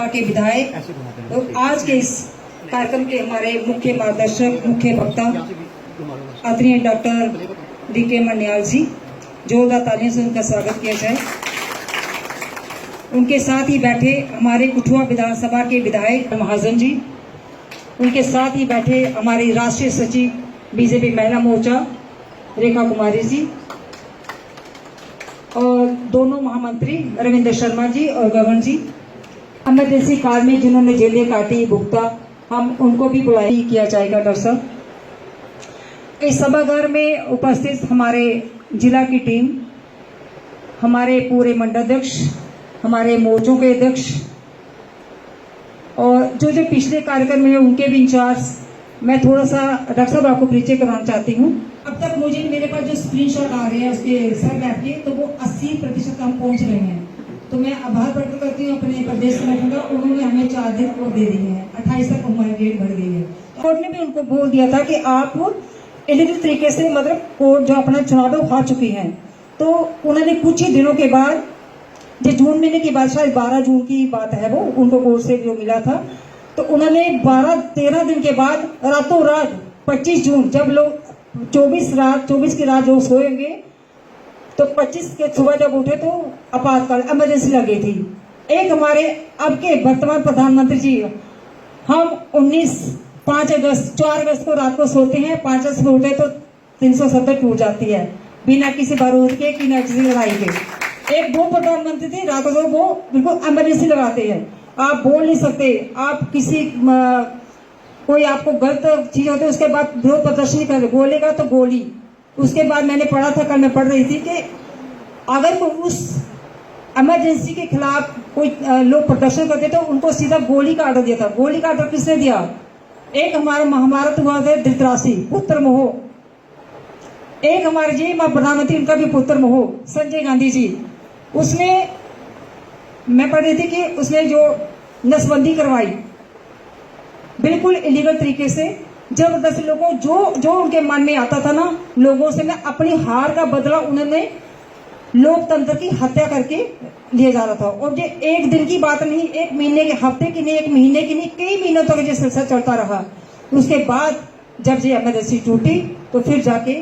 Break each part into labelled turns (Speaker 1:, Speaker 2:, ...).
Speaker 1: सभा के विधायक, तो आज के इस कार्यक्रम के हमारे मुख्य मार्गदर्शक, मुख्य वक्ता आदरणीय डॉक्टर डी.के. मन्याल जी, जोरदार तालियों से उनका स्वागत किया जाए। उनके साथ ही बैठे हमारे कुठुआ विधानसभा के विधायक महाजन जी, उनके साथ ही बैठे हमारी राष्ट्रीय सचिव बीजेपी महिला मोर्चा रेखा कुमारी जी, और दोनों महामंत्री रविंद्र शर्मा जी और गगन जी। इमरजेंसी काल में जिन्होंने जेलें काटी, भुगता, हम उनको भी बुलाया किया जाएगा। डॉक्टर साहब, इस सभागार में उपस्थित हमारे जिला की टीम, हमारे पूरे मंडलाध्यक्ष, हमारे मोर्चों के अध्यक्ष और जो जो पिछले कार्यक्रम में उनके भी इंचार्ज, मैं थोड़ा सा डॉक्टर साहब आपको परिचय कराना चाहती हूँ। अब तक मुझे मेरे पास जो स्क्रीनशॉट आ रहे हैं उसके सर बैठ के, तो वो 80% हम पहुंच रहे हैं। तो मैं आभार प्रकट करती हूँ अपने प्रदेश संगठन का, उन्होंने हमें 4 दिन और दे दिए हैं, 28 तक हमारी डेट बढ़ गई है। कोर्ट ने भी उनको बोल दिया था कि आप इलीगल तरीके से, मतलब कोर्ट जो अपना चुनाव है हार चुकी हैं, तो उन्होंने कुछ ही दिनों के बाद, जो जून महीने की बात, शायद 12 जून की बात है, वो उनको कोर्ट से जो मिला था, तो उन्होंने 12-13 दिन के बाद रातों रात 25 जून, जब लोग 24 की रात जो सोएंगे, तो 25 के सुबह जब उठे तो आपातकाल इमरजेंसी लगी थी। एक हमारे अब के वर्तमान प्रधानमंत्री जी, हम 4 अगस्त को रात को सोते हैं, 5 अगस्त को उठे तो 370 टूट जाती है, बिना किसी बारूद के, बिना किसी लड़ाई के। एक वो प्रधानमंत्री थे, रातों को वो बिल्कुल इमरजेंसी लगाते हैं, आप बोल नहीं सकते, आप किसी कोई आपको गलत चीज होती है उसके बाद विरोध प्रदर्शन कर बोलेगा तो गोली। उसके बाद मैंने पढ़ा था, कल मैं पढ़ रही थी कि अगर कोई उस इमरजेंसी के खिलाफ कोई लोग प्रदर्शन करते तो उनको सीधा गोली का ऑर्डर दिया था। गोली का ऑर्डर किसने दिया? एक हमारा महाभारत हुआ था, धृतराष्ट्र पुत्र मोह, एक हमारे जी प्रधानमंत्री, उनका भी पुत्र मोह, संजय गांधी जी। उसने, मैं पढ़ रही थी कि उसने जो नसबंदी करवाई बिल्कुल इलीगल तरीके से, जबरदस्ती लोगों जो उनके मन में आता था ना, लोगों से मैं अपनी हार का बदला, उन्होंने लोकतंत्र की हत्या करके लिया जा रहा था। और ये एक दिन की बात नहीं, 1 महीने के, हफ्ते की नहीं, 1 महीने की नहीं, कई महीनों तक ये सिलसिला चलता रहा। उसके बाद जब ये इमरजेंसी टूटी तो फिर जाके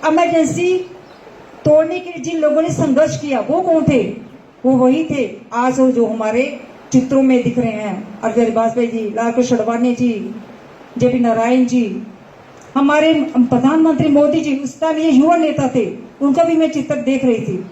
Speaker 1: इमरजेंसी तोड़ने के लिए जिन लोगों ने संघर्ष किया वो कौन थे? वो वही थे आज जो हमारे चित्रों में दिख रहे हैं, अटल वाजपेयी जी, लाल कृष्ण आडवाणी जी, जे.पी. नारायण जी, हमारे प्रधानमंत्री मोदी जी, उस टाइम ये युवा नेता थे, उनका भी मैं चित्र देख रही थी।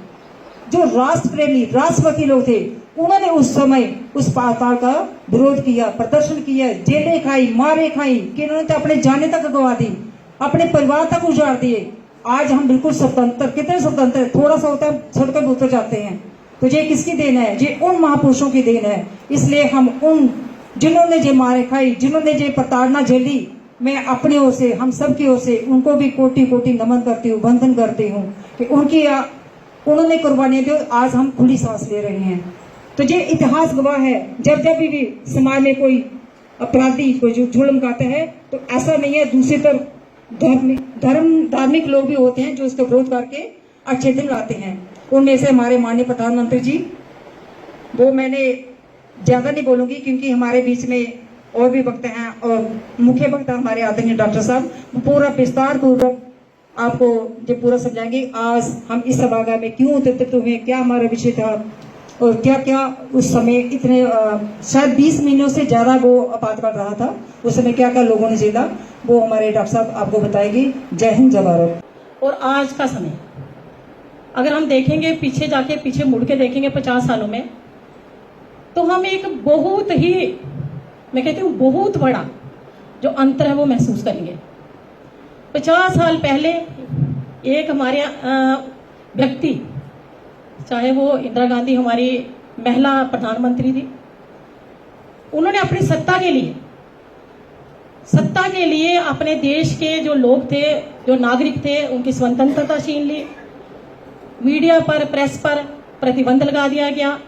Speaker 1: जो राष्ट्र प्रेमी, राष्ट्रपति लोग थे, उन्होंने उस समय उस पाताल का विरोध किया, प्रदर्शन किया, जेलें खाई, मारे खाई, कि उन्होंने तो अपने जाने तक गवा दी, अपने परिवार तक उजाड़ दिए। आज हम बिल्कुल स्वतंत्र, कितने स्वतंत्र, थोड़ा सा होता है सड़क पर उतर जाते हैं। तो ये किसकी देन है? ये उन महापुरुषों की देन है। इसलिए हम उन जिन्होंने जे मारे खाई, जिन्होंने जे प्रताड़ना झेली, मैं अपनी ओर से, हम सब की ओर से उनको भी कोटि कोटि नमन करती हूँ, वंदन करती हूँ कि उन्होंने कुर्बानियां दी, आज हम खुली सांस ले रहे हैं। तो ये इतिहास गवाह है, जब भी समाज में कोई अपराधी, कोई जो जुल्म करता है, तो ऐसा नहीं है। दूसरी तरफ धार्मिक लोग भी होते हैं जो इसका विरोध करके अच्छे दिन लाते हैं। उनमें से हमारे माननीय प्रधानमंत्री जी, वो मैंने ज्यादा नहीं बोलूंगी क्योंकि हमारे बीच में और भी वक्ता हैं, और मुख्य वक्ता हमारे आदरणीय डॉक्टर साहब पूरा विस्तार पूर्वक आपको जो पूरा समझाएंगे। आज हम इस सभागार में क्यों एकत्रित हुए, क्या हमारा विषय था, और क्या क्या उस समय इतने शायद 20 महीनों से ज्यादा वो आपातकाल रहा था, उस समय क्या क्या लोगों ने झेला, वो हमारे डॉक्टर साहब आपको बताएंगे। जय हिंद, जय भारत।
Speaker 2: और आज का समय अगर हम देखेंगे, पीछे मुड़ के देखेंगे 50 सालों में, तो हम एक बहुत ही, मैं कहती हूँ बहुत बड़ा जो अंतर है वो महसूस करेंगे। 50 साल पहले एक हमारे व्यक्ति, चाहे वो इंदिरा गांधी हमारी महिला प्रधानमंत्री थी, उन्होंने अपनी सत्ता के लिए अपने देश के जो लोग थे, जो नागरिक थे, उनकी स्वतंत्रता छीन ली। मीडिया पर, प्रेस पर प्रतिबंध लगा दिया गया,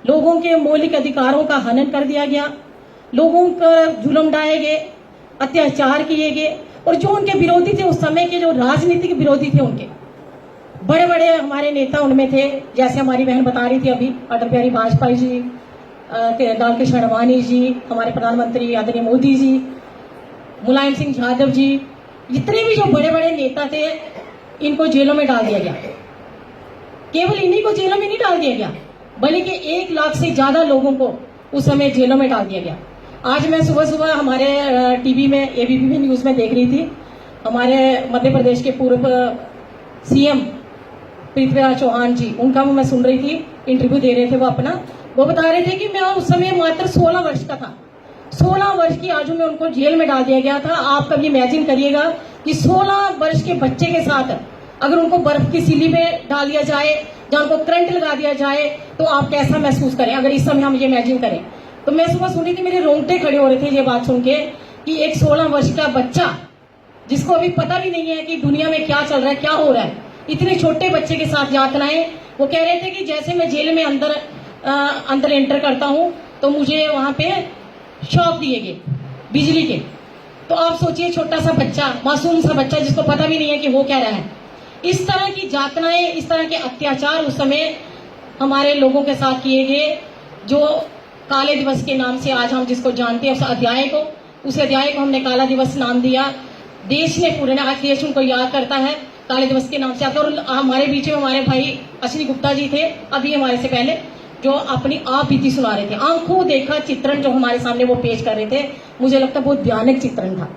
Speaker 2: लोगों के मौलिक अधिकारों का हनन कर दिया गया, लोगों पर जुल्म ढाए गए, अत्याचार किए गए। और जो उनके विरोधी थे उस समय के, जो राजनीतिक विरोधी थे, उनके बड़े बड़े हमारे नेता उनमें थे, जैसे हमारी बहन बता रही थी अभी, अटल बिहारी वाजपेयी जी, लाल कृष्ण आडवाणी जी, हमारे प्रधानमंत्री आदरणीय मोदी जी, मुलायम सिंह यादव जी, जितने भी जो बड़े बड़े नेता थे, इनको जेलों में डाल दिया गया। केवल इन्हीं को जेलों में नहीं डाल दिया गया, बल्कि 1 लाख से ज्यादा लोगों को उस समय जेलों में डाल दिया गया। आज मैं सुबह सुबह हमारे टीवी में, एबीपी में न्यूज में देख रही थी, हमारे मध्य प्रदेश के पूर्व सीएम पृथ्वीराज चौहान जी, उनका वो मैं सुन रही थी, इंटरव्यू दे रहे थे वो अपना, वो बता रहे थे कि मैं उस समय मात्र 16 वर्ष का था। 16 वर्ष की आयु में उनको जेल में डाल दिया गया था। आप कभी इमेजिन करिएगा कि 16 वर्ष के बच्चे के साथ अगर उनको बर्फ की सिली में डाल दिया जाए या उनको करंट लगा दिया जाए तो आप कैसा महसूस करें, अगर इस समय हम ये इमेजिन करें। तो मैं सुबह सुन रही थी, मेरे रोंगटे खड़े हो रहे थे ये बात सुन के कि एक 16 वर्ष का बच्चा जिसको अभी पता भी नहीं है कि दुनिया में क्या चल रहा है, क्या हो रहा है, इतने छोटे बच्चे के साथ यातनाएं। वो कह रहे थे कि जैसे मैं जेल में अंदर एंटर करता हूं तो मुझे वहां पे शॉक दिए गए बिजली के। तो आप सोचिए, छोटा सा बच्चा, मासूम सा बच्चा जिसको पता भी नहीं है कि वो क्या रहा है। इस तरह की यातनाएं, इस तरह के अत्याचार उस समय हमारे लोगों के साथ किए गए। जो काले दिवस के नाम से आज हम जिसको जानते हैं, उस अध्याय को हमने काला दिवस नाम दिया। देश ने पूरे, आज देश उनको याद करता है, काले दिवस के नाम से आता है। और हमारे बीच में हमारे भाई अश्विनी गुप्ता जी थे अभी हमारे से पहले, जो अपनी आप बीती सुना रहे थे। आंखों देखा चित्रण जो हमारे सामने वो पेश कर रहे थे, मुझे लगता है बहुत भयानक चित्रण था,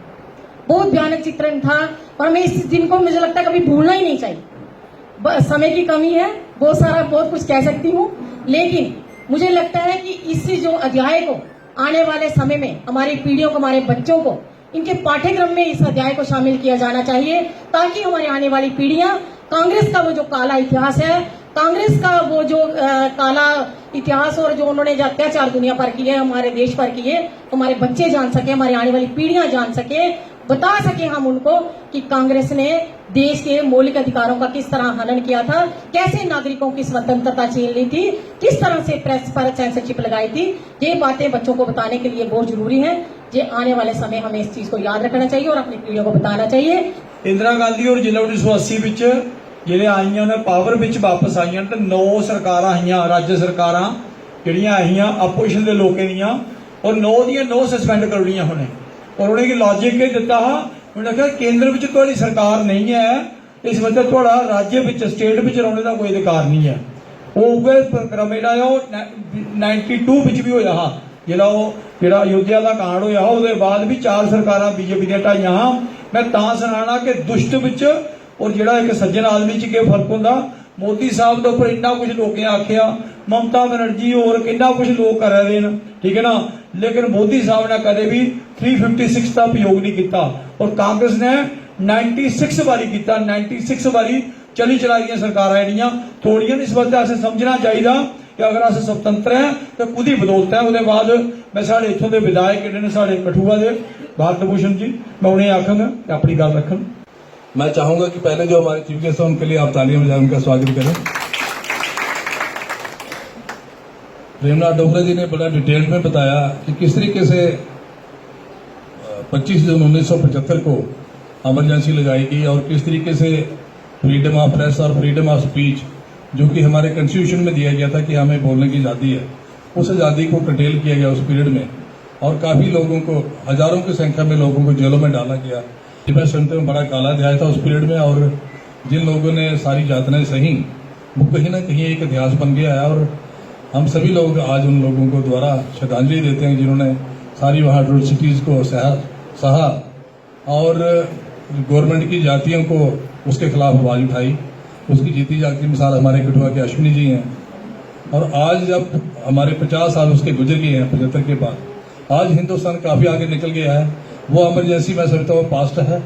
Speaker 2: बहुत भयानक चित्रण था। और हमें इस दिन को मुझे लगता है कभी भूलना ही नहीं चाहिए। समय की कमी है, बहुत कुछ कह सकती हूँ, लेकिन मुझे लगता है कि इस जो अध्याय को आने वाले समय में हमारी पीढ़ियों को, हमारे बच्चों को, इनके पाठ्यक्रम में इस अध्याय को शामिल किया जाना चाहिए, ताकि हमारी आने वाली पीढ़ियां कांग्रेस का वो जो काला इतिहास है, कांग्रेस का वो जो काला इतिहास और जो उन्होंने जो अत्याचार दुनिया पर किए, हमारे देश पर किए, हमारे बच्चे जान सके, हमारी आने वाली पीढ़ियां जान सके, बता सके हम उनको कि कांग्रेस ने देश के मौलिक अधिकारों का किस तरह हनन किया था, कैसे नागरिकों की स्वतंत्रता छीन ली थी, किस तरह से प्रेस पर सेंसरशिप लगाई थी। ये बातें बच्चों को बताने के लिए बहुत जरूरी है। ये आने वाले समय हमें इस चीज को याद रखना चाहिए और अपनी पीढ़ियों को बताना चाहिए।
Speaker 3: इंदिरा गांधी और जिले 1980 विच ਜਿਹੜੇ ਆਈਆਂ ਨੇ ਪਾਵਰ ਵਿੱਚ ਵਾਪਸ ਆਈਆਂ ਤੇ 9 ਸਰਕਾਰਾਂ ਆਈਆਂ, ਰਾਜ ਸਰਕਾਰਾਂ ਜਿਹੜੀਆਂ ਆਈਆਂ ਆਪੋਜੀਸ਼ਨ ਦੇ ਲੋਕਾਂ ਦੀਆਂ, ਔਰ 9 ਦੀਆਂ 9 ਸਸਪੈਂਡ ਕਰਨੀਆਂ ਹੁਣੇ। ਔਰ ਉਹਨੇ ਕੀ ਲੌਜਿਕ ਇਹ ਦਿੱਤਾ, ਉਹਨੇ ਕਿਹਾ ਕੇਂਦਰ ਵਿੱਚ ਤੁਹਾਡੀ ਸਰਕਾਰ ਨਹੀਂ ਹੈ, ਇਸ ਮਤਲਬ ਤੁਹਾਡਾ ਰਾਜ ਵਿੱਚ, ਸਟੇਟ ਵਿੱਚ ਰਹਿਣ ਦਾ ਕੋਈ ਅਧਿਕਾਰ ਨਹੀਂ ਹੈ। ਉਹ ਪ੍ਰੋਗਰਾਮ ਜਿਹੜਾ ਉਹ 92 ਵਿੱਚ ਵੀ ਹੋਇਆ ਹਾਂ, ਜਿਹੜਾ ਅਯੋਧਿਆ ਦਾ ਕਾਂਡ ਹੋਇਆ ਉਹਦੇ ਬਾਅਦ ਵੀ 4 ਸਰਕਾਰਾਂ ਬੀਜੇਪੀ ਦੀਆਂ ਢਾਈਆਂ ਹਾਂ। ਮੈਂ ਤਾਂ ਸੁਣਾਣਾ ਕਿ ਦੁਸ਼ਟ ਵਿੱਚ और ਜਿਹੜਾ ਇੱਕ ਸੱਜਣ ਆਦਮੀ ਚ ਕੀ ਫਰਕ ਹੁੰਦਾ। ਮੋਦੀ ਸਾਹਿਬ ਦੇ ਉੱਪਰ ਇੰਨਾ ਕੁਝ ਲੋਕਾਂ ਆਖਿਆ, ਮਮਤਾ ਬਨਰਜੀ ਹੋਰ ਕਿੰਨਾ ਕੁਝ ਲੋਕ ਕਰ ਰਹੇ ਨੇ, ਠੀਕ ਹੈ ਨਾ, ਲੇਕਿਨ ਮੋਦੀ ਸਾਹਿਬ ਨੇ ਕਦੇ ਵੀ 356 ਦਾ ਉਪਯੋਗ ਨਹੀਂ ਕੀਤਾ। ਔਰ ਕਾਂਗਰਸ ਨੇ 96 ਵਾਰੀ ਕੀਤਾ, 96 ਵਾਰੀ ਚਲੀ ਚਲਾਈਆਂ ਸਰਕਾਰਾਂ ਜਿਹੜੀਆਂ ਥੋੜੀਆਂ। ਇਸ ਵਾਸਤੇ ਅਸੀਂ ਸਮਝਣਾ ਚਾਹੀਦਾ ਕਿ ਅਗਰ ਅਸੀਂ ਸੁਤੰਤਰ ਹੈ ਤਾਂ ਖੁਦ ਹੀ ਬਦੌਲਤ ਹੈ। ਉਹਦੇ ਬਾਅਦ ਮੈਂ ਸਾਡੇ ਇੱਥੋਂ ਦੇ ਵਿਧਾਇਕ ਜਿਹੜੇ ਨੇ ਸਾਡੇ ਕਠੂਆ ਦੇ, भारत भूषण जी, मैं उन्हें आखूंगा कि अपनी गल रखन।
Speaker 4: मैं चाहूंगा कि पहले जो हमारे चीफ गेस्ट हैं उनके लिए आप तालियां बजाकर उनका स्वागत करें। प्रेमनाथ डोगरा जी ने बड़ा डिटेल में बताया कि किस तरीके से 25 जून 1975 को इमरजेंसी लगाई गई और किस तरीके से फ्रीडम ऑफ प्रेस और फ्रीडम ऑफ स्पीच, जो कि हमारे कॉन्स्टिट्यूशन में दिया गया था कि हमें बोलने की आज़ादी है, उस आज़ादी को कर्टेल किया गया उस पीरियड में। और काफ़ी लोगों को, हजारों की संख्या में लोगों को जेलों में डाला गया। मैं सुनते हुए बड़ा काला अध्याय था उस पीरियड में, और जिन लोगों ने सारी यातनाएं सही, वो कहीं ना कहीं एक इतिहास बन गया है। और हम सभी लोग आज उन लोगों को द्वारा श्रद्धांजलि देते हैं जिन्होंने सारी वहाँ अट्रोसिटीज़ को सहा और गवर्नमेंट की जातियों को उसके खिलाफ आवाज़ उठाई। उसकी जीती जागती मिसाल हमारे कठुआ के अश्विनी जी हैं। और आज जब हमारे 50 साल उसके गुजर गए हैं, 75 के बाद, आज हिंदुस्तान काफ़ी आगे निकल गया है। वो इमरजेंसी मैं समझता हूँ पास्ट है।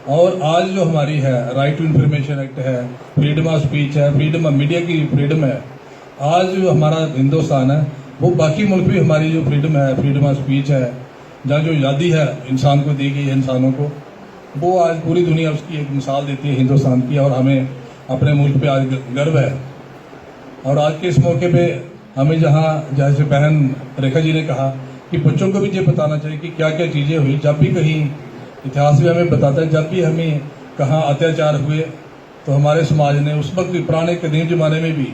Speaker 4: और आज जो हमारी है राइट टू इन्फॉर्मेशन एक्ट है, फ्रीडम ऑफ स्पीच है, फ्रीडम ऑफ मीडिया की फ्रीडम है। आज जो हमारा हिंदुस्तान है वो बाकी मुल्क भी हमारी जो फ्रीडम है, फ्रीडम ऑफ स्पीच है, जहाँ जो आज़ादी है इंसान को दी गई है, इंसानों को, वो आज पूरी दुनिया उसकी एक मिसाल देती है हिंदुस्तान की। और हमें अपने मुल्क पे आज गर्व है। और आज के इस मौके पे हमें जहाँ, जैसे बहन रेखा जी ने कहा कि बच्चों को भी ये बताना चाहिए कि क्या क्या चीज़ें हुई। जब भी कहीं इतिहास भी हमें बताता है, जब भी हमें कहाँ अत्याचार हुए तो हमारे समाज ने उस वक्त भी, पुराने कदीम ज़माने में भी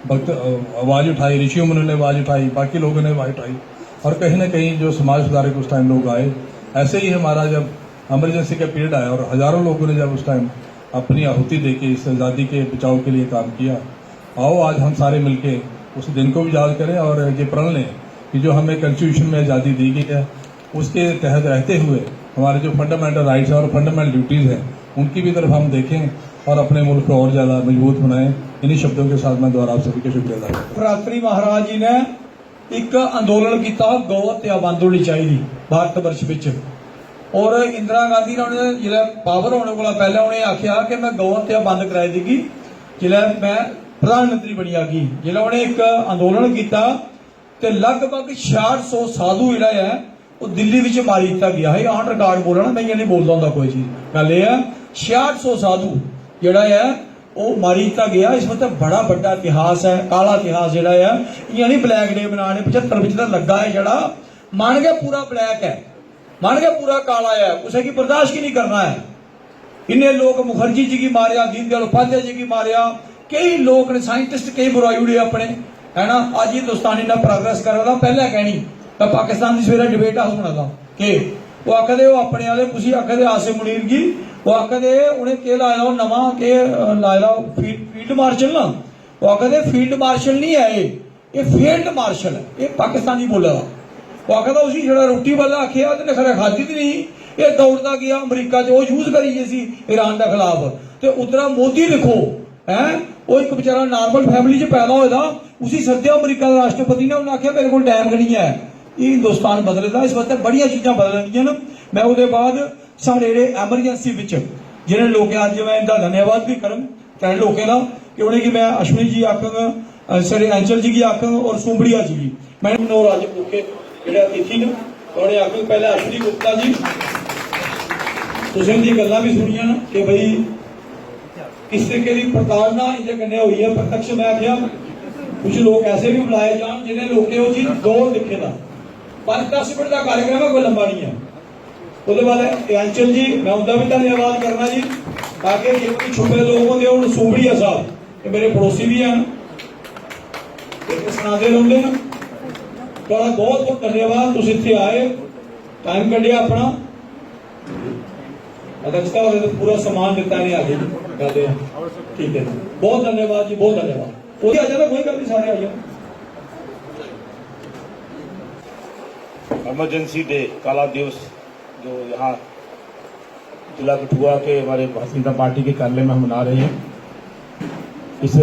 Speaker 4: भक्त आवाज़ उठाई, ऋषियों मुनियों ने आवाज़ उठाई, बाकी लोगों ने आवाज़ उठाई, और कहीं ना कहीं जो समाज सुधारक उस टाइम लोग आए। ऐसे ही हमारा जब इमरजेंसी का पीरियड आया और हज़ारों लोगों ने जब उस टाइम अपनी आहुति देके इस आज़ादी के बचाव के लिए काम किया, आओ आज हम सारे मिलके उस दिन को भी याद करें और ये प्रण लें कि जो हमें कॉन्स्टिट्यूशन में आज़ादी दी गई है उसके तहत रहते हुए हमारे जो फंडामेंटल राइट्स और फंडामेंटल ड्यूटीज़ हैं उनकी भी तरफ हम देखें और अपने मुल्क को और ज़्यादा मजबूत बनाएं। इन्हीं शब्दों के साथ मैं दोबारा आप सभी का शुक्रिया अदा करता हूं।
Speaker 3: भ्रातरी महाराज जी ने एक अंदोलन किया, गौ हत्या बंद होनी चाहिए भारत वर्ष विच। और इंदिरा गांधी ने जिले पावर होने को पहले उन्हें आख्या कि मैं गौ हत्या बंद कराई देगी जिले मैं प्रधानमंत्री बनी आगी। जिले उन्हें एक अंदोलन किया तो लगभग 6600 साधु जिहड़ा है वो दिल्ली विच मारी दिता गया है। ऑन रिकॉर्ड बोलना, मैं ये नहीं बोलता हूं कोई चीज। गल यह है 6600 साधु जिहड़ा है वो मारी दिता गया। इस मतलब बड़ा बड़ा इतिहास है, काला इतिहास जिहड़ा है। इयां नहीं ब्लैक डे मनाने 75 विच तां लगा है जिहड़ा मान के पूरा ब्लैक है, मान के पूरा काला है, उसे की बर्दाश्त ही नहीं करना है। इन्हें लोग मुखर्जी जी की मारिया, दीनदयाल उपाध्याय जी की मारिया, कई लोग ने साइंटिस्ट कई बुराई उड़े अपने, है ना। आज हिंदुस्तानी ना प्रोग्रेस कर रहा था, पहले कहनी तो पाकिस्तान की सवेरे डिबेट हाउस होना था कि वो आखदे वो अपने वाले कुछ आखदे आसिम मुनीर की वो आखदे उन्हें के लाया वो नवा के लाया फील्ड मार्शल ना, वो आखदे फील्ड मार्शल नहीं है ये फील्ड मार्शल है, ये पाकिस्तानी बोला था। वो आखदा उसी जरा रोटी वाला आखिया तो खरा खाधी थी नहीं, ये दौड़ता गया अमरीका च, वो यूज करी सी ईरान के खिलाफ। तो उधर मोदी लिखो है वो एक बेचारा नॉर्मल फैमिली च पैदा होया, उसी सद्या अमरीका के राष्ट्रपति ने, उन्हें आखिया मेरे को टाइम नहीं है। ये हिंदुस्तान बदलता, इस वास्ते बड़िया चीज़ा बदलनियां न। मैं उसके बाद साढ़े एमरजेंसी जिन्हें लोग अज मैं इनका धन्यवाद भी करन कई लोगों का कि उन्हें कि मैं अश्विनी जी आखंग, सर अंचल जी की आखंग और सुंबड़िया जी की मैं अज भूखे जो अतिथि ने उन्हें आखंग पहले अश्विनी गुप्ता जी तुम इनकी गल्लां भी सुनिया ना कि भाई किस तरीके की प्रताड़ना इनके कन्ने हुई है प्रत्यक्ष। मैं आख्या कुछ लोग ऐसे भी बुलाए जान जिन्हें लोगों वो चीज दौड़ दिखे था। 5-10 मिनट का कार्यक्रम है, कोई लंबा नहीं है। उसके बाद अंचल जी मैं उनका भी धन्यवाद करना जी, ताकि जितने छुपे लोग होंगे उन्हें सुंबड़िया साहब ये मेरे पड़ोसी भी हैं, सुनाते रहते हैं। थोड़ा बहुत बहुत धन्यवाद, तुम इतने आए टाइम कढ़िया अपना अध्यक्षता वाले तो पूरा सामान दिता नहीं आगे कहते हैं। ठीक है, बहुत धन्यवाद जी, बहुत धन्यवाद। कोई आ जाता, कोई गल नहीं, सारे आ जाओ।
Speaker 5: इमरजेंसी डे काला दिवस जो यहाँ जिला कठुआ के हमारे भारतीय जनता पार्टी के कार्यालय में हम मना रहे हैं। इस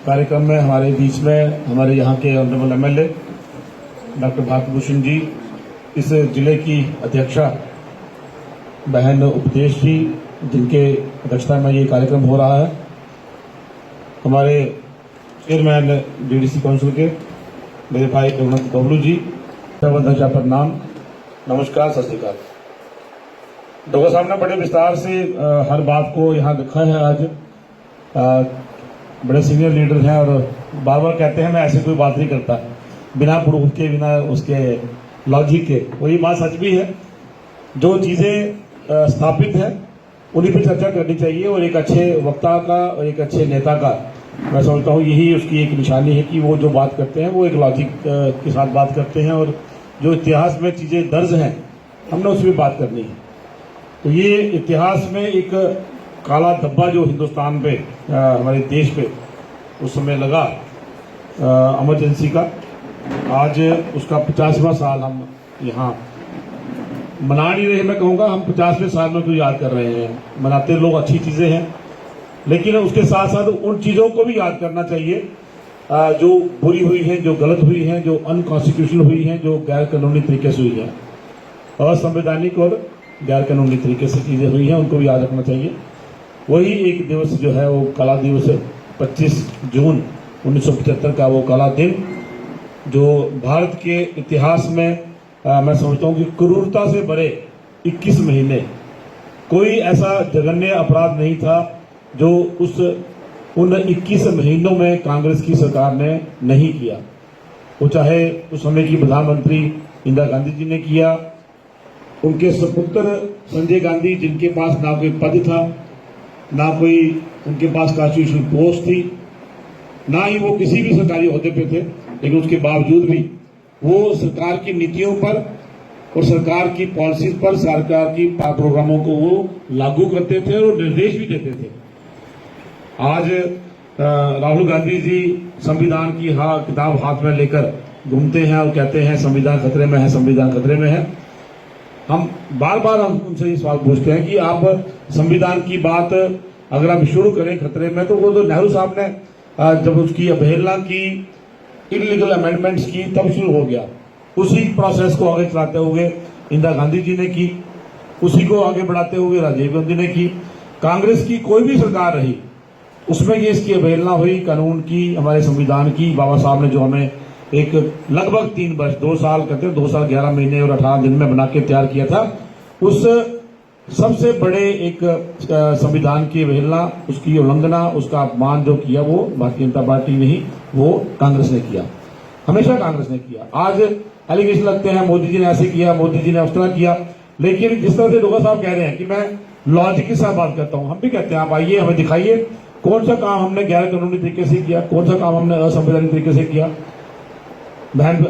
Speaker 5: कार्यक्रम में हमारे बीच में हमारे यहाँ के honourable MLA doctor Bharat Bhushan ji, इस जिले की अध्यक्षा बहन उपदेश जी जिनके अध्यक्षता में ये कार्यक्रम हो रहा है, हमारे चेयरमैन डीडीसी काउंसिल के मेरे भाई रघुनाथ बबलू जी, अध्यक्षा प्रणाम, नमस्कार, सत श्री अकाल। डॉक्टर साहब ने बड़े विस्तार से हर बात को यहाँ रखा है। आज बड़े सीनियर लीडर हैं और बार बार कहते हैं मैं ऐसी कोई बात नहीं करता बिना प्रूफ के, बिना उसके लॉजिक के। वो ये बात सच भी है, जो चीज़ें स्थापित हैं उन्हीं पर चर्चा करनी चाहिए। और एक अच्छे वक्ता का और एक अच्छे नेता का मैं समझता हूँ यही उसकी एक निशानी है कि वो जो बात करते हैं वो एक लॉजिक के साथ बात करते हैं, और जो इतिहास में चीज़ें दर्ज हैं हमने उसमें बात करनी है। तो ये इतिहास में एक काला धब्बा जो हिंदुस्तान पे हमारे देश पे उस समय लगा इमरजेंसी का, आज उसका 50वां साल हम यहाँ मना नहीं रहे। मैं कहूँगा हम 50वें साल में तो याद कर रहे हैं। मनाते लोग अच्छी चीज़ें हैं, लेकिन उसके साथ साथ उन चीज़ों को भी याद करना चाहिए जो बुरी हुई हैं, जो गलत हुई हैं, जो अनकॉन्स्टिट्यूशनल हुई हैं, जो गैर कानूनी तरीके से हुई हैं, असंवैधानिक और गैर कानूनी तरीके से चीज़ें हुई हैं, उनको भी याद रखना चाहिए। वही एक दिवस जो है वो काला दिवस 25 जून 1975 का वो काला दिन जो भारत के इतिहास में मैं समझता हूँ कि क्रूरता से भरे 21 महीने, कोई ऐसा जघन्य अपराध नहीं था जो उन 21 महीनों में कांग्रेस की सरकार ने नहीं किया। वो चाहे उस समय की प्रधानमंत्री इंदिरा गांधी जी ने किया, उनके सुपुत्र संजय गांधी जिनके पास ना कोई पद था, ना कोई उनके पास कॉन्स्टिट्यूशनल पोस्ट थी, ना ही वो किसी भी सरकारी ओहदे पे थे, लेकिन उसके बावजूद भी वो सरकार की नीतियों पर और सरकार की पॉलिसीज पर, सरकार की प्रोग्रामों को वो लागू करते थे और निर्देश भी देते थे। आज राहुल गांधी जी संविधान की किताब हाथ में लेकर घूमते हैं और कहते हैं संविधान खतरे में है, संविधान खतरे में है। हम बार बार उनसे ये सवाल पूछते हैं कि आप संविधान की बात अगर आप शुरू करें खतरे में, तो वो तो नेहरू साहब ने जब उसकी अवहेलना की, इलीगल अमेंडमेंट्स की, तब शुरू हो गया। उसी प्रोसेस को आगे चलाते हुए इंदिरा गांधी जी ने की, उसी को आगे बढ़ाते हुए राजीव गांधी ने की। कांग्रेस की कोई भी सरकार रही उसमें ये इसकी अवहेलना हुई कानून की, हमारे संविधान की। बाबा साहब ने जो हमें एक लगभग 3 वर्ष, 2 साल कहते हैं, 2 साल 11 महीने और 18 दिन में बना के तैयार किया था, उस सबसे बड़े एक संविधान की अवहेलना, उसकी उल्लंघना, उसका अपमान जो किया वो भारतीय जनता पार्टी नहीं, वो कांग्रेस ने किया, हमेशा कांग्रेस ने किया। आज एलिगेशन लगते हैं मोदी जी ने ऐसे किया, मोदी जी ने उस तरह किया, लेकिन जिस तरह से डोगा साहब कह रहे हैं कि मैं लॉजिक के साथ बात करता हूं, हम भी कहते हैं आप आइए, हमें दिखाइए कौन सा काम हमने गैर कानूनी तरीके से किया, कौन सा काम हमने असंवैधानिक तरीके से किया। बहन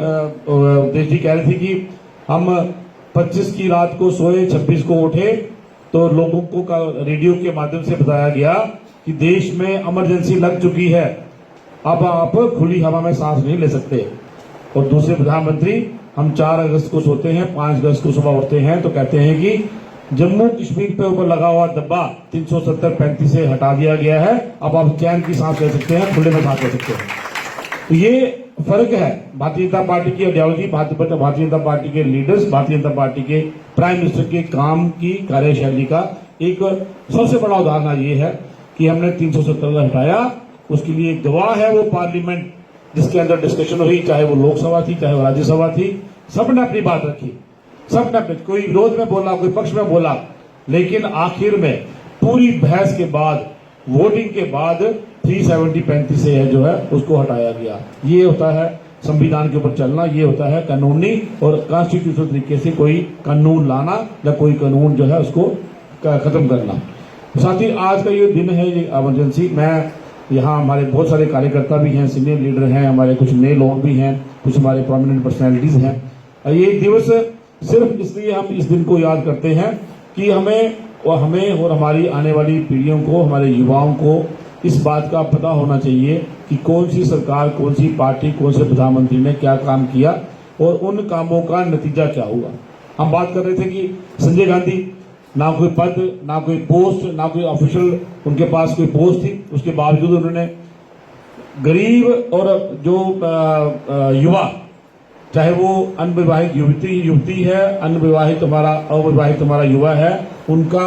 Speaker 5: देश जी कह रही थी कि हम 25 की रात को सोए, 26 को उठे, तो लोगों को रेडियो के माध्यम से बताया गया कि देश में इमरजेंसी लग चुकी है, अब आप खुली हवा में सांस नहीं ले सकते। और दूसरे प्रधानमंत्री हम 4 अगस्त को सोते हैं, 5 अगस्त को सुबह उठते हैं तो कहते हैं कि जम्मू कश्मीर पे ऊपर लगा हुआ डब्बा 370-35 से हटा दिया गया है, अब आप चैन की सांस ले सकते हैं, खुले में सांस ले सकते हैं। तो ये फर्क है भारतीय जनता पार्टी की आइडियोलॉजी, भारतीय जनता पार्टी के लीडर्स, भारतीय जनता पार्टी के प्राइम मिनिस्टर के काम की कार्यशैली का एक सबसे बड़ा उदाहरण ये है कि हमने 370 हटाया। उसके लिए गवाह है वो पार्लियामेंट जिसके अंदर डिस्कशन हुई, चाहे वो लोकसभा थी, चाहे वो राज्यसभा थी, सबने अपनी बात रखी, सबने अपने, कोई विरोध में बोला, कोई पक्ष में बोला, लेकिन आखिर में पूरी बहस के बाद, वोटिंग के बाद 370-35 से है जो है उसको हटाया गया। ये होता है संविधान के ऊपर चलना, ये होता है कानूनी और कॉन्स्टिट्यूशनल तरीके से कोई कानून लाना या कोई कानून जो है उसको खत्म करना। साथ ही आज का ये दिन है, ये इमरजेंसी, मैं यहाँ हमारे बहुत सारे कार्यकर्ता भी हैं, सीनियर लीडर हैं, हमारे कुछ नए लोग भी हैं, कुछ हमारे प्रोमिनेंट पर्सनैलिटीज हैं। ये दिवस सिर्फ इसलिए हम इस दिन को याद करते हैं कि हमें और हमारी आने वाली पीढ़ियों को, हमारे युवाओं को इस बात का पता होना चाहिए कि कौन सी सरकार, कौन सी पार्टी, कौन से प्रधानमंत्री ने क्या काम किया और उन कामों का नतीजा क्या हुआ। हम बात कर रहे थे कि संजय गांधी, ना कोई पद, ना कोई पोस्ट, ना कोई ऑफिशियल उनके पास कोई पोस्ट थी, उसके बावजूद उन्होंने गरीब और जो युवा, चाहे वो अनविवाहित युवती है, अनविवाहित अविवाहित हमारा युवा है, उनका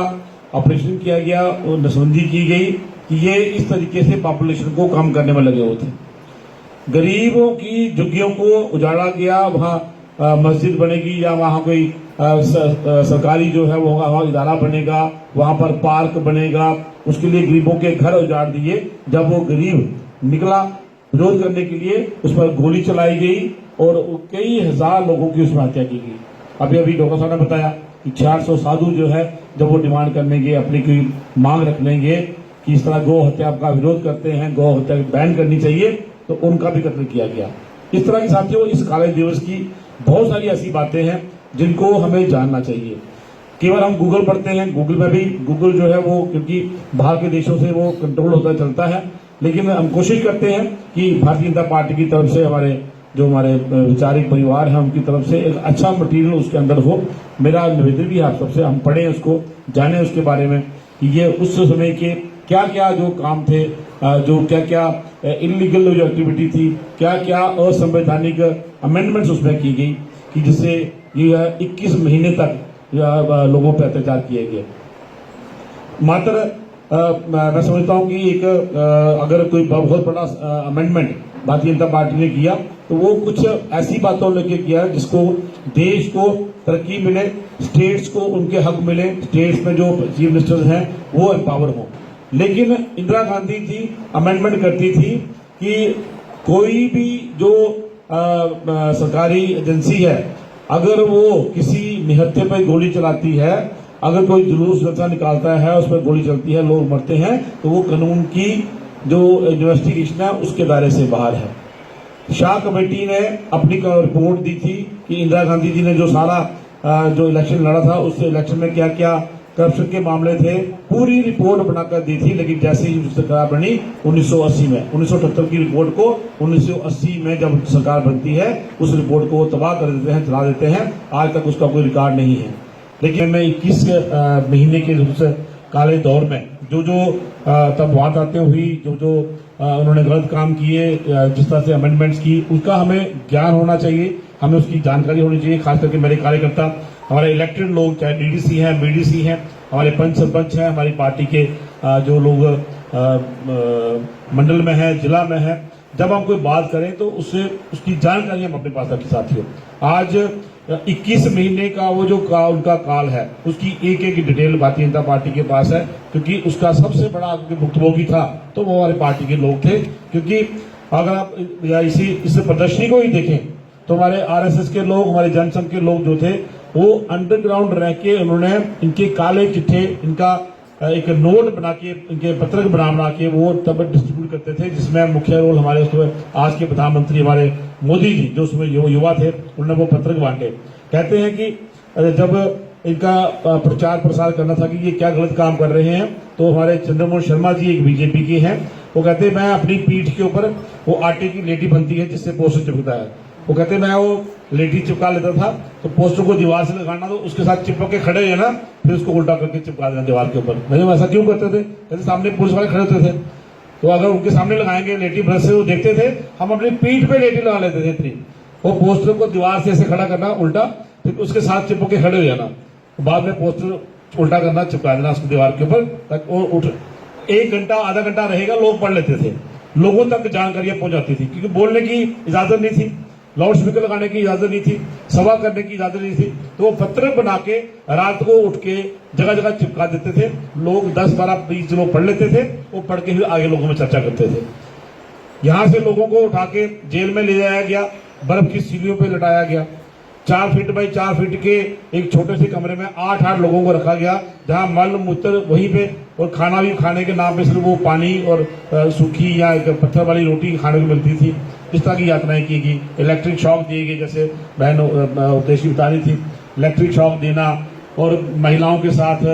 Speaker 5: ऑपरेशन किया गया और नसबंदी की गई कि ये इस तरीके से पॉपुलेशन को कम करने में लगे हुए थे। गरीबों की झुग्गियों को उजाड़ा गया, वहाँ मस्जिद बनेगी या वहाँ कोई सरकारी जो है वो वहाँ इदारा बनेगा, वहाँ पर पार्क बनेगा, उसके लिए गरीबों के घर उजाड़ दिए। जब वो गरीब निकला विरोध करने के लिए, उस पर गोली चलाई गई और कई हजार लोगों की उसमें हत्या की गई। अभी अभी डॉक्टर साहब ने बताया कि 400 साधु जो है जब वो डिमांड करने गए, अपनी कोई मांग रख लेंगे कि इस तरह गौ हत्या का विरोध करते हैं, गौ हत्या बैन करनी चाहिए, तो उनका भी कत्ल किया गया। इस तरह की साथियों, इस काले दिवस की बहुत सारी ऐसी बातें हैं जिनको हमें जानना चाहिए। केवल हम गूगल पढ़ते हैं, गूगल में भी, गूगल जो है वो क्योंकि बाहर के देशों से वो कंट्रोल होता चलता है, लेकिन हम कोशिश करते हैं कि भारतीय जनता पार्टी की तरफ से हमारे वैचारिक परिवार है उनकी तरफ से एक अच्छा मटेरियल उसके अंदर हो। मेरा निवेदन भी आप सबसे, हम पढ़ें उसको, जानें उसके बारे में कि ये उस समय के क्या क्या जो काम थे, जो क्या क्या इलीगल जो एक्टिविटी थी, क्या क्या असंवैधानिक अमेंडमेंट्स उसमें की गई कि जिससे ये 21 महीने तक लोगों पर अत्याचार किए गए। मात्र मैं समझता हूँ कि एक अगर कोई बहुत बड़ा अमेंडमेंट भारतीय जनता पार्टी ने किया तो वो कुछ ऐसी बातों लेके किया जिसको देश को तरक्की मिले, स्टेट्स को उनके हक मिले, स्टेट्स में जो चीफ मिनिस्टर्स हैं वो एम्पावर हो। लेकिन इंदिरा गांधी जी अमेंडमेंट करती थी कि कोई भी जो सरकारी एजेंसी है, अगर वो किसी निहत्थे पर गोली चलाती है, अगर कोई जुलूस जलसा निकालता है, उस पर गोली चलती है, लोग मरते हैं, तो वो कानून की जो इन्वेस्टिगेशन है उसके दायरे से बाहर है। शाह कमेटी ने अपनी रिपोर्ट दी थी कि इंदिरा गांधी जी ने जो सारा जो इलेक्शन लड़ा था, उस इलेक्शन में क्या क्या करप्शन के मामले थे, पूरी रिपोर्ट बनाकर दी थी। लेकिन जैसे ही सरकार बनी 1980 में, 1978 की रिपोर्ट को 1980 में जब सरकार बनती है, उस रिपोर्ट को तबाह कर देते हैं, चला देते हैं। आज तक उसका कोई रिकॉर्ड नहीं है। लेकिन मैं 21 महीने के उस काले दौर में जो तब वारदातें हुई, जो उन्होंने गलत काम किए, जिस तरह से अमेंडमेंट्स की, उसका हमें ज्ञान होना चाहिए, हमें उसकी जानकारी होनी चाहिए। खास करके मेरे कार्यकर्ता, हमारे इलेक्टेड लोग, चाहे डीडीसी हैं, बीडीसी हैं, हमारे पंच सरपंच हैं, हमारी पार्टी के जो लोग मंडल में हैं, जिला में हैं, जब हम कोई बात करें तो उससे उसकी जानकारी हम अपने पास रखें। साथियों, आज 21 महीने का वो जो उनका काल है, उसकी एक एक डिटेल भारतीय जनता पार्टी के पास है, क्योंकि उसका सबसे बड़ा भुक्तभोगी था तो वो हमारे पार्टी के लोग थे। क्योंकि अगर आप इस प्रदर्शनी को ही देखें तो हमारे आरएसएस के लोग, हमारे जनसंघ के लोग जो थे, वो अंडरग्राउंड रह के उन्होंने इनके काले चिट्ठे, इनका एक नोट बना के, इनके पत्रक बना के वो तब डिस्ट्रीब्यूट करते थे, जिसमें मुख्य रोल हमारे उसमें आज के प्रधानमंत्री हमारे मोदी जी, जो उसमें युवा थे, उन्होंने वो पत्रक बांटे। कहते हैं कि जब इनका प्रचार प्रसार करना था कि ये क्या गलत काम कर रहे हैं, तो हमारे चंद्रमोहन शर्मा जी एक बीजेपी के हैं, वो कहते हैं मैं अपनी पीठ के ऊपर वो आटे की लेटी बनती है जिससे पोस्टर चिपकता है, वो कहते मैं वो लेटी चिपका लेता था, तो पोस्टर को दीवार से लगाना, तो उसके साथ चिपक के खड़े है ना, फिर उसको उल्टा करके चिपका देना दीवार के ऊपर। मैंने ऐसा क्यों करते थे? कहते सामने पुलिस वाले खड़े होते थे, तो अगर उनके सामने लगाएंगे लेटी ब्रश से, वो देखते थे, हम अपनी पीठ पे लेटी लगा लेते थे इतनी। वो पोस्टर को दीवार से ऐसे खड़ा करना उल्टा, फिर उसके साथ चिपक के खड़े हो जाना, बाद में पोस्टर उल्टा करना, चिपका देना उसको दीवार के ऊपर, ताकि वो उठ 1 घंटा आधा घंटा रहेगा, लोग पढ़ लेते थे, लोगों तक जानकारियां पहुंच जाती थी, क्योंकि बोलने की इजाजत नहीं थी, लाउड स्पीकर लगाने की इजाजत नहीं थी, सभा करने की इजाजत नहीं थी, तो वो पत्रक बना के रात को उठ के जगह जगह चिपका देते थे। लोग 10, 12, 20 लोग पढ़ लेते थे, वो पढ़ के फिर आगे लोगों में चर्चा करते थे। यहां से लोगों को उठा के जेल में ले जाया गया, बर्फ की सीढ़ियों पे लटाया गया, 4 फीट बाई 4 फीट के एक छोटे से कमरे में 8-8 लोगों को रखा गया, जहां मल मूत्र वहीं पे, और खाना भी खाने के नाम पे सिर्फ वो पानी और सूखी या पत्थर वाली रोटी खाने को मिलती थी। इस तरह की यातनाएं की गई। इलेक्ट्रिक शॉक दिए गए, जैसे बहन उद्देश्य बता रही थी, इलेक्ट्रिक शॉक देना और महिलाओं के साथ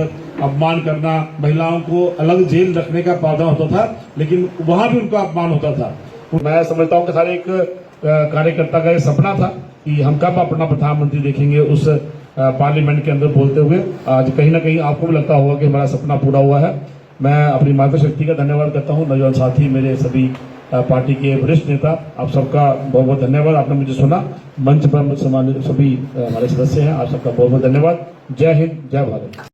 Speaker 5: अपमान करना, महिलाओं को अलग जेल रखने का प्रावधान होता था, लेकिन वहां भी उनका अपमान होता था। मैं समझता हूँ कि सारे एक कार्यकर्ता का ये सपना था कि हम कब अपना प्रधानमंत्री देखेंगे उस पार्लियामेंट के अंदर बोलते हुए। आज कहीं ना कहीं आपको भी लगता होगा कि हमारा सपना पूरा हुआ है। मैं अपनी मातृशक्ति का धन्यवाद करता हूँ, नौजवान साथी, मेरे सभी पार्टी के वरिष्ठ नेता, आप सबका बहुत बहुत धन्यवाद। आपने मुझे सुना, मंच पर सम्मानित सभी हमारे सदस्य हैं, आप सबका बहुत बहुत धन्यवाद। जय हिंद, जय भारत।